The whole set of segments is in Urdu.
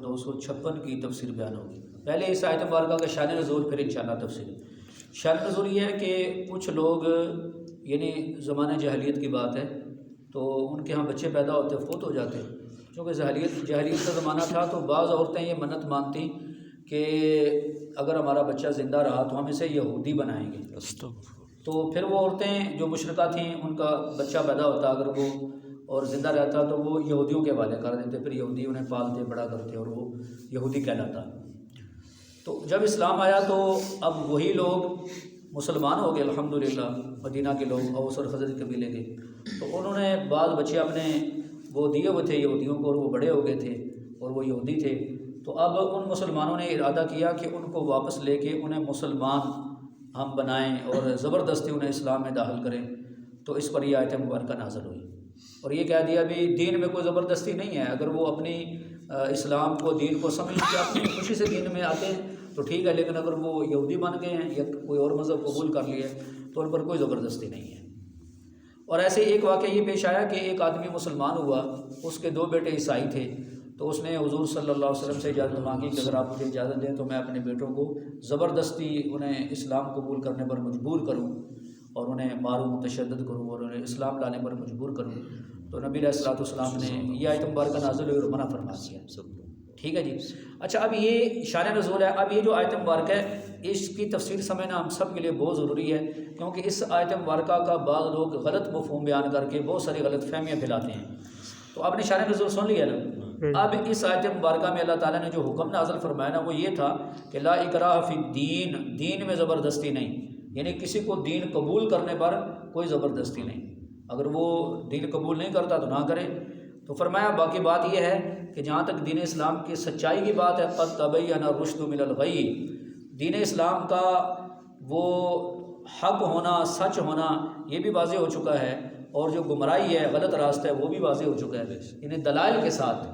256 کی تفسیر بیان ہوگی۔ پہلے اس آیت مبارکہ کا شان نزول، پھر انشاءاللہ تفسیر۔ شان نزول یہ ہے کہ کچھ لوگ، یعنی زمانہ جاہلیت کی بات ہے، تو ان کے ہاں بچے پیدا ہوتے فوت ہو جاتے، چونکہ جاہلیت کا زمانہ تھا، تو بعض عورتیں یہ منت مانتی کہ اگر ہمارا بچہ زندہ رہا تو ہم اسے یہودی بنائیں گے۔ تو پھر وہ عورتیں جو مشرکہ تھیں، ان کا بچہ پیدا ہوتا اگر وہ اور زندہ رہتا تو وہ یہودیوں کے حوالے کر دیتے، پھر یہودی انہیں پالتے بڑا کرتے اور وہ یہودی کہلاتا۔ تو جب اسلام آیا تو اب وہی لوگ مسلمان ہو گئے الحمدللہ، مدینہ کے لوگ، اوس اور خزرج قبیلے کے، تو انہوں نے بعض بچے اپنے وہ دیے ہوئے تھے یہودیوں کو، اور وہ بڑے ہو گئے تھے اور وہ یہودی تھے۔ تو اب ان مسلمانوں نے ارادہ کیا کہ ان کو واپس لے کے انہیں مسلمان ہم بنائیں اور زبردستی انہیں اسلام میں داخل کریں۔ تو اس پر یہ آیت مبارکہ نازل ہوئی اور یہ کہہ دیا بھی دین میں کوئی زبردستی نہیں ہے، اگر وہ اپنی اسلام کو، دین کو سمجھ کے اپنی خوشی سے دین میں آتے ہیں تو ٹھیک ہے، لیکن اگر وہ یہودی بن گئے ہیں یا کوئی اور مذہب قبول کر لیا تو ان پر کوئی زبردستی نہیں ہے۔ اور ایسے ایک واقعہ یہ پیش آیا کہ ایک آدمی مسلمان ہوا، اس کے 2 بیٹے عیسائی تھے، تو اس نے حضور صلی اللہ علیہ وسلم سے اجازت مانگی کہ اگر آپ مجھے اجازت دیں تو میں اپنے بیٹوں کو زبردستی انہیں اسلام قبول کرنے پر مجبور کروں اور انہیں ماروں، تشدد کروں اور انہیں اسلام لانے پر مجبور کروں۔ تو نبی علیہ الصلوۃ والسلام نے یہ آیت مبارکہ نازل ہوئی اور منع فرما دیا۔ ٹھیک ہے جی۔ اچھا، اب یہ شان نزول ہے۔ اب یہ جو آیت مبارکہ ہے اس کی تفسیر سمجھنا ہم سب کے لیے بہت ضروری ہے، کیونکہ اس آیت مبارکہ کا بعض لوگ غلط مفہوم بیان کر کے بہت ساری غلط فہمیاں پھیلاتے ہیں۔ تو آپ نے شان نزول سن لیا نا۔ اب اس آیت مبارکہ میں اللہ تعالیٰ نے جو حکم نازل فرمایا نا وہ یہ تھا کہ لا اکراہ فی الدین، دین میں زبردستی نہیں، یعنی کسی کو دین قبول کرنے پر کوئی زبردستی نہیں، اگر وہ دین قبول نہیں کرتا تو نہ کرے۔ تو فرمایا باقی بات یہ ہے کہ جہاں تک دین اسلام کی سچائی کی بات ہے، قد تبین الرشد من الغی، دین اسلام کا وہ حق ہونا، سچ ہونا یہ بھی واضح ہو چکا ہے، اور جو گمراہی ہے، غلط راستہ ہے، وہ بھی واضح ہو چکا ہے، انہیں دلائل کے ساتھ۔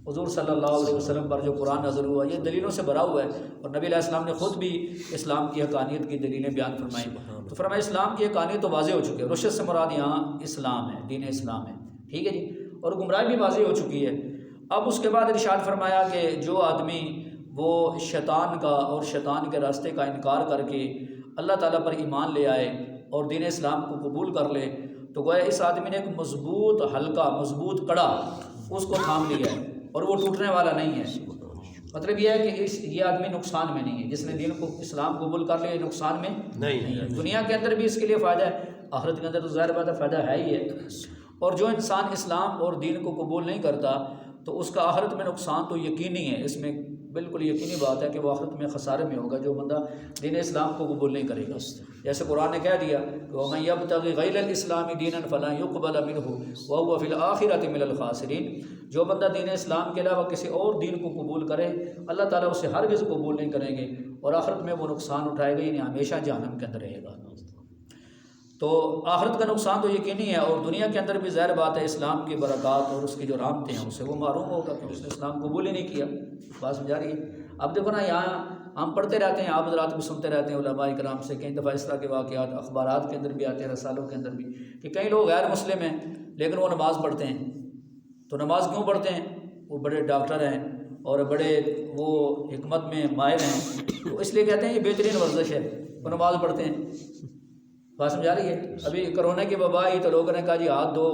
حضور صلی اللہ علیہ وسلم پر جو قرآن نازل ہوا یہ دلیلوں سے بھرا ہوا ہے، اور نبی علیہ السلام نے خود بھی اسلام کی حقانیت کی دلیلیں بیان فرمائیں۔ تو فرمایا اسلام کی حقانیت تو واضح ہو چکی ہے، رشد سے مراد یہاں اسلام ہے، دین اسلام ہے، ٹھیک ہے جی، اور گمراہی بھی واضح ہو چکی ہے۔ اب اس کے بعد ارشاد فرمایا کہ جو آدمی وہ شیطان کا اور شیطان کے راستے کا انکار کر کے اللہ تعالیٰ پر ایمان لے آئے اور دین اسلام کو قبول کر لے، تو گویا اس آدمی نے ایک مضبوط حلقہ، مضبوط کڑا اس کو تھام لیا ہے اور وہ ٹوٹنے والا نہیں ہے۔ مطلب یہ ہے کہ یہ آدمی نقصان میں نہیں ہے، جس نے دین کو اسلام قبول کر لیا نقصان میں نہیں ہے۔ دنیا کے اندر بھی اس کے لیے فائدہ ہے، آخرت کے اندر تو ظاہر بات ہے فائدہ ہے ہی ہے۔ اور جو انسان اسلام اور دین کو قبول نہیں کرتا تو اس کا آخرت میں نقصان تو یقینی ہے، اس میں بالکل یقینی بات ہے کہ وہ آخرت میں خسارے میں ہوگا جو بندہ دین اسلام کو قبول نہیں کرے گا۔ جیسے قرآن نے کہہ دیا کہ وَمَن يَبْتَغِ غَيْرَ الْإِسْلَامِ دِينًا فَلَن يُقْبَلَ مِنْهُ وَهُوَ فِي الْآخِرَةِ مِنَ الْخَاسِرِينَ، جو بندہ دین اسلام کے علاوہ کسی اور دین کو قبول کرے اللہ تعالیٰ اسے ہرگز قبول نہیں کریں گے اور آخرت میں وہ نقصان اٹھائے گا، یعنی ہمیشہ جہنم کے اندر رہے گا۔ تو آخرت کا نقصان تو یقینی ہے، اور دنیا کے اندر بھی ظاہر بات ہے اسلام کی برکات اور اس کی جو رحمتیں ہیں اسے وہ محروم ہوگا کہ اس نے اسلام قبول ہی نہیں کیا۔ بات سمجھا رہی ہے؟ اب دیکھو نا، یہاں ہم پڑھتے رہتے ہیں، آپ حضرات بھی سنتے رہتے ہیں علماء کرام سے، کئی دفعہ اس طرح کے واقعات اخبارات کے اندر بھی آتے ہیں، رسالوں کے اندر بھی، کہ کئی لوگ غیر مسلم ہیں لیکن وہ نماز پڑھتے ہیں۔ تو نماز کیوں پڑھتے ہیں؟ وہ بڑے ڈاکٹر ہیں اور بڑے وہ حکمت میں ماہر ہیں، تو اس لیے کہتے ہیں یہ بہترین ورزش ہے، وہ نماز پڑھتے ہیں۔ بات سمجھا رہی ہے؟ ابھی کرونا کی وبا آئی تو لوگوں نے کہا جی ہاتھ دھو،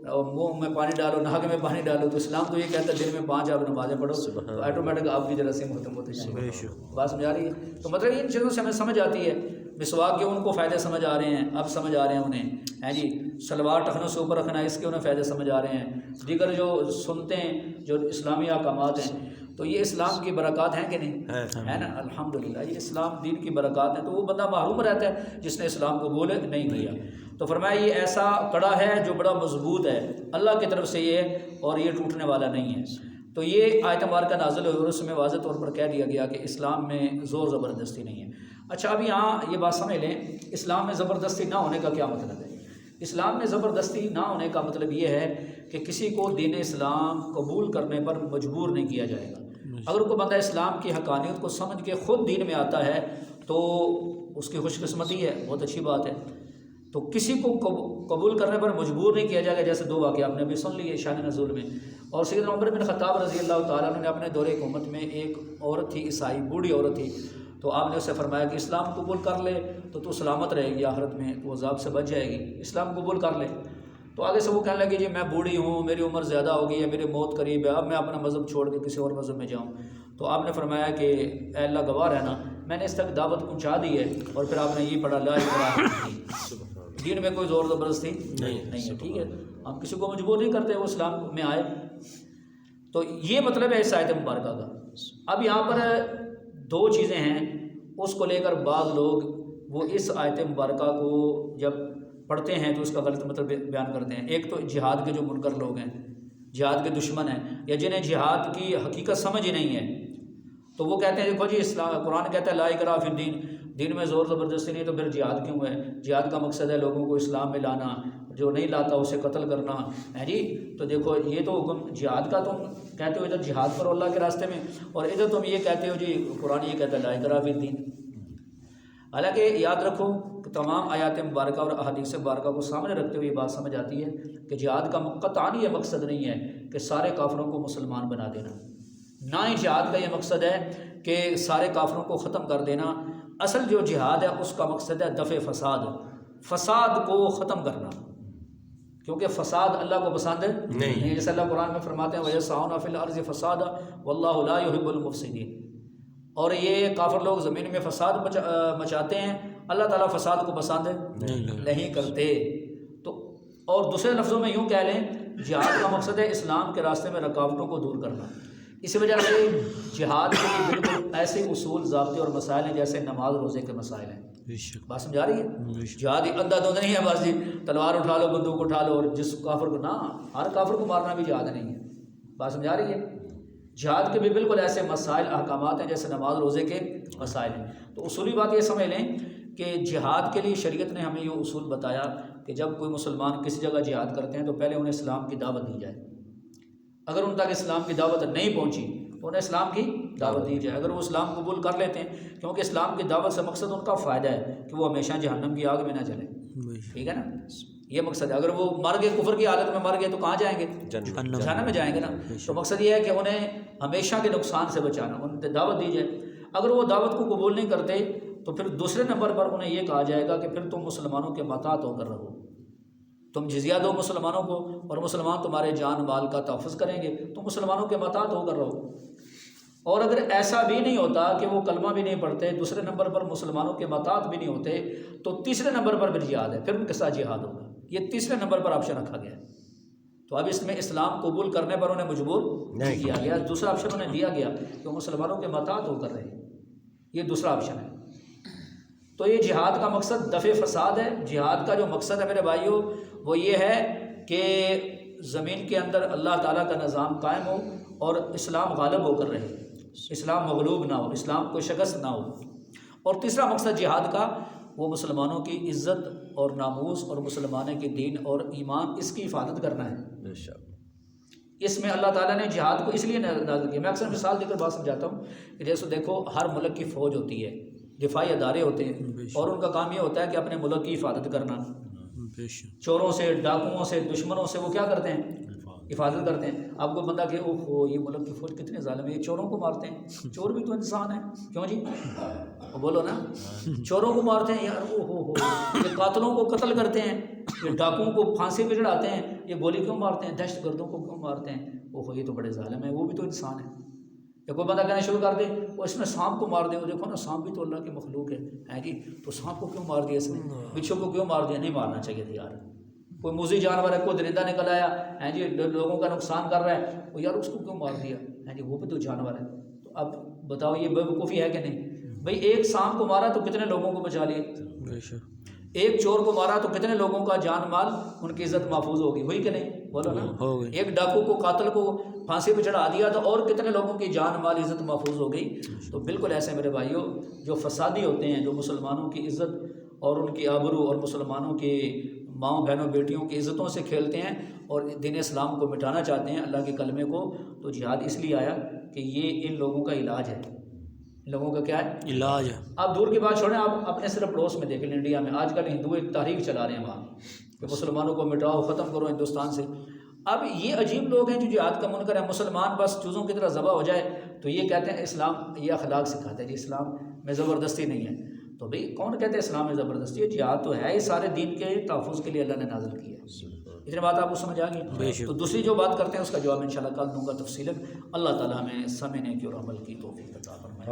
منہ میں پانی ڈالو، ناک میں پانی ڈالو، تو اسلام تو یہ کہتا ہے دن میں 5 آپ نمازیں پڑھو تو آٹومیٹک آپ کی جراثیم ختم ہوتے ہیں۔ بات سمجھا رہی ہے؟ تو مطلب ان چیزوں سے ہمیں سمجھ آتی ہے، مسواک کے ان کو فائدے سمجھ آ رہے ہیں، اب سمجھ آ رہے ہیں انہیں، ہیں جی، سلوار ٹخنوں سے اوپر رکھنا اس کے انہیں فائدے سمجھ آ رہے ہیں، دیگر جو سنتے ہیں جو اسلامی احکامات ہیں، تو یہ اسلام کی برکات ہیں کہ نہیں؟ ہے نا، الحمدللہ یہ اسلام دین کی برکات ہیں۔ تو وہ بندہ محروم رہتا ہے جس نے اسلام قبول نہیں کیا۔ تو فرمایا یہ ایسا کڑا ہے جو بڑا مضبوط ہے اللہ کی طرف سے یہ، اور یہ ٹوٹنے والا نہیں ہے۔ تو یہ آیت مبارکہ نازل ہوئی اور اس میں واضح طور پر کہہ دیا گیا کہ اسلام میں زور زبردستی نہیں ہے۔ اچھا، اب یہاں یہ بات سمجھ لیں، اسلام میں زبردستی نہ ہونے کا کیا مطلب ہے؟ اسلام میں زبردستی نہ ہونے کا مطلب یہ ہے کہ کسی کو دین اسلام قبول کرنے پر مجبور نہیں کیا جائے گا۔ اگر کوئی بندہ اسلام کی حقانیت کو سمجھ کے خود دین میں آتا ہے تو اس کی خوش قسمتی ہے، بہت اچھی بات ہے۔ تو کسی کو قبول کرنے پر مجبور نہیں کیا جائے گا، جیسے دو واقعہ آپ نے ابھی سن لیے شان نزول میں. اور سیدنا عمر بن خطاب رضی اللہ تعالیٰ عنہ نے اپنے دور حکومت میں ایک عورت تھی عیسائی، بوڑھی عورت تھی، تو آپ نے اسے فرمایا کہ اسلام قبول کر لے تو سلامت رہے گی آخرت میں، تو عذاب سے بچ جائے گی، اسلام قبول کر لے. تو آگے سے وہ کہنے لگی جی میں بوڑھی ہوں، میری عمر زیادہ ہو گئی ہے، میری موت قریب ہے، اب میں اپنا مذہب چھوڑ کے کسی اور مذہب میں جاؤں. تو آپ نے فرمایا کہ اے اللہ گواہ رہنا، میں نے اس تک دعوت پہنچا دی ہے. اور پھر آپ نے یہ پڑھا لا الہ الا اللہ. دین میں کوئی زور زبردستی نہیں ہے، ٹھیک ہے، ہم کسی کو مجبور نہیں کرتے وہ اسلام میں آئے. تو یہ مطلب ہے اس آیت مبارکہ کا. اب یہاں پر دو چیزیں ہیں، اس کو لے کر بعض لوگ وہ اس آیت مبارکہ کو جب پڑھتے ہیں تو اس کا غلط مطلب بیان کرتے ہیں. ایک تو جہاد کے جو منکر لوگ ہیں، جہاد کے دشمن ہیں، یا جنہیں جہاد کی حقیقت سمجھ ہی نہیں ہے، تو وہ کہتے ہیں دیکھو جی اسلام قرآن کہتا ہے لا اکراہ فی الدین، دین میں زور زبردستی نہیں، تو پھر جہاد کیوں ہے؟ جہاد کا مقصد ہے لوگوں کو اسلام میں لانا، جو نہیں لاتا اسے قتل کرنا ہے جی. تو دیکھو یہ تو حکم جہاد کا تم کہتے ہو ادھر جہاد کرو اللہ کے راستے میں، اور ادھر تم یہ کہتے ہو جی قرآن یہ کہتا ہے لا اکراہ فی الدین. حالانکہ یاد رکھو کہ تمام آیات مبارکہ اور احادیث مبارکہ کو سامنے رکھتے ہوئے یہ بات سمجھ آتی ہے کہ جہاد کا قطعاً یہ مقصد نہیں ہے کہ سارے کافروں کو مسلمان بنا دینا، نہ ہی جہاد کا یہ مقصد ہے کہ سارے کافروں کو ختم کر دینا. اصل جو جہاد ہے اس کا مقصد ہے دفع فساد، فساد کو ختم کرنا، کیونکہ فساد اللہ کو پسند نہیں. جیسے اللہ قرآن میں فرماتے ہیں وَيَسْعَوْنَ فِي الْأَرْضِ فَسَادًا وَاللَّهُ لَا يُحِبُّ الْمُفْسِدِينَ. اور یہ کافر لوگ زمین میں فساد مچاتے ہیں، اللہ تعالیٰ فساد کو پسند نہیں کرتے. تو اور دوسرے لفظوں میں یوں کہہ لیں جہاد کا مقصد ہے اسلام کے راستے میں رکاوٹوں کو دور کرنا. اسی وجہ سے جہاد کے لیے بالکل ایسے اصول ضابطے اور مسائل ہیں جیسے نماز روزے کے مسائل ہیں. بات سمجھا رہی ہے؟ جہاد اندھا دھند نہیں ہے بس جی تلوار اٹھا لو بندوق اٹھا لو اور جس کافر کو، نہ ہر کافر کو مارنا بھی جہاد نہیں ہے. بات سمجھا رہی ہے؟ جہاد کے بھی بالکل ایسے مسائل احکامات ہیں جیسے نماز روزے کے مسائل ہیں. تو اصولی بات یہ سمجھ لیں کہ جہاد کے لیے شریعت نے ہمیں یہ اصول بتایا کہ جب کوئی مسلمان کسی جگہ جہاد کرتے ہیں تو پہلے انہیں اسلام کی دعوت دی جائے. اگر ان تک اسلام کی دعوت نہیں پہنچی تو انہیں اسلام کی دعوت دی جائے. اگر وہ اسلام قبول کر لیتے ہیں، کیونکہ اسلام کی دعوت سے مقصد ان کا فائدہ ہے کہ وہ ہمیشہ جہنم کی آگ میں نہ جلیں، ٹھیک ہے نا، یہ مقصد ہے. اگر وہ مر گئے کفر کی حالت میں مر گئے تو کہاں جائیں گے؟ جہنم میں جائیں گے نا. تو مقصد یہ ہے کہ انہیں ہمیشہ کے نقصان سے بچانا، انہیں دعوت دی جائے. اگر وہ دعوت کو قبول نہیں کرتے تو پھر دوسرے نمبر پر انہیں یہ کہا جائے گا کہ پھر تم مسلمانوں کے محتاط ہو کر رہو، تم جزیہ دو مسلمانوں کو اور مسلمان تمہارے جان مال کا تحفظ کریں گے، تم مسلمانوں کے محتاط ہو کر رہو. اور اگر ایسا بھی نہیں ہوتا کہ وہ کلمہ بھی نہیں پڑھتے، دوسرے نمبر پر مسلمانوں کے محتاط بھی نہیں ہوتے، تو تیسرے نمبر پر پھر جہاد ہے، پھر ان کے ساتھ جہاد ہوگا. یہ تیسرے نمبر پر آپشن رکھا گیا ہے. تو اب اس میں اسلام قبول کرنے پر انہیں مجبور نہیں کیا گیا. دوسرا آپشن انہیں دیا گیا کہ وہ مسلمانوں کے محتاط ہو کر رہے، یہ دوسرا آپشن ہے. تو یہ جہاد کا مقصد دفع فساد ہے. جہاد کا جو مقصد ہے میرے بھائیوں وہ یہ ہے کہ زمین کے اندر اللہ تعالیٰ کا نظام قائم ہو اور اسلام غالب ہو کر رہے، اسلام مغلوب نہ ہو، اسلام کو شکست نہ ہو. اور تیسرا مقصد جہاد کا وہ مسلمانوں کی عزت اور ناموس اور مسلمانوں کے دین اور ایمان اس کی حفاظت کرنا ہے. اس میں اللہ تعالیٰ نے جہاد کو اس لیے نازل کیا. میں اکثر مثال دے کر بات سمجھاتا ہوں کہ جیسے دیکھو ہر ملک کی فوج ہوتی ہے، دفاعی ادارے ہوتے ہیں، اور ان کا کام یہ ہوتا ہے کہ اپنے ملک کی حفاظت کرنا، چوروں سے، ڈاکوؤں سے، دشمنوں سے وہ کیا کرتے ہیں؟ حفاظت کرتے ہیں. آپ کو بندہ کہ اوہ یہ ملک کی فوج کتنے ظالم ہے، یہ چوروں کو مارتے ہیں. چور بھی تو انسان ہے، کیوں جی بولو نا، چوروں کو مارتے ہیں یار، اوہ یہ قاتلوں کو قتل کرتے ہیں، یہ ڈاکوؤں کو پھانسی پہ چڑھاتے ہیں، یہ گولی کیوں مارتے ہیں، دہشت گردوں کو کیوں مارتے ہیں، اوہ یہ تو بڑے ظالم ہیں، وہ بھی تو انسان ہے. یا کوئی بندہ کہنا شروع کر دے وہ اس میں سانپ کو مار دے، وہ دیکھو نا سانپ بھی تو اللہ کی مخلوق ہے جی، تو سانپ کو کیوں مار دیا اس نے، بچھو کو کیوں مار دیا؟ نہیں مارنا چاہیے تھا یار. کوئی موذی جانور ہے، کوئی درندہ نکل آیا ہے جی، لوگوں کا نقصان کر رہا ہے، وہ یار اس کو کیوں مار دیا ہے جی، وہ بھی تو جانور ہے. تو اب بتاؤ یہ بے وقوفی ہے کہ نہیں بھائی؟ ایک سانپ کو مارا تو کتنے لوگوں کو بچا لیے، ایک چور کو مارا تو کتنے لوگوں کا جان مال ان کی عزت محفوظ ہوگی، ہوئی کہ نہیں بولو نا. ایک ڈاکو کو، قاتل کو پھانسی پہ چڑھا دیا تو اور کتنے لوگوں کی جان مال عزت محفوظ ہو گئی. تو بالکل ایسے میرے بھائیوں جو فسادی ہوتے ہیں، جو مسلمانوں کی عزت اور ان کی آبرو اور مسلمانوں کے ماؤں بہنوں بیٹیوں کی عزتوں سے کھیلتے ہیں اور دین اسلام کو مٹانا چاہتے ہیں، اللہ کے کلمے کو، تو جہاد اس لیے آیا کہ یہ ان لوگوں کا علاج ہے. ان لوگوں کا کیا ہے؟ علاج ہے. آپ دور کی بات چھوڑیں، آپ اپنے صرف پڑوس میں دیکھ لیں، انڈیا میں آج کل ہندو ایک تحریک چلا رہے ہیں وہاں، کہ مسلمانوں کو مٹاؤ، ختم کرو ہندوستان سے۔ اب یہ عجیب لوگ ہیں جو جہاد کا منکر ہیں، مسلمان بس چوزوں کی طرح ذبح ہو جائے تو یہ کہتے ہیں اسلام یہ اخلاق سکھاتا ہے، جی اسلام میں زبردستی نہیں ہے۔ تو بھئی کون کہتے ہیں اسلام میں زبردستی ہے؟ جہاد تو ہے ہی سارے دین کے تحفظ کے لیے اللہ نے نازل کیا ہے۔ اتنی بات آپ کو سمجھ آ گئی؟ تو دوسری جو بات کرتے ہیں اس کا جواب انشاءاللہ کل دوں گا تفصیلاً۔ اللہ تعالیٰ ہمیں سمجھنے کی اور عمل کی توفیق عطا فرمائے۔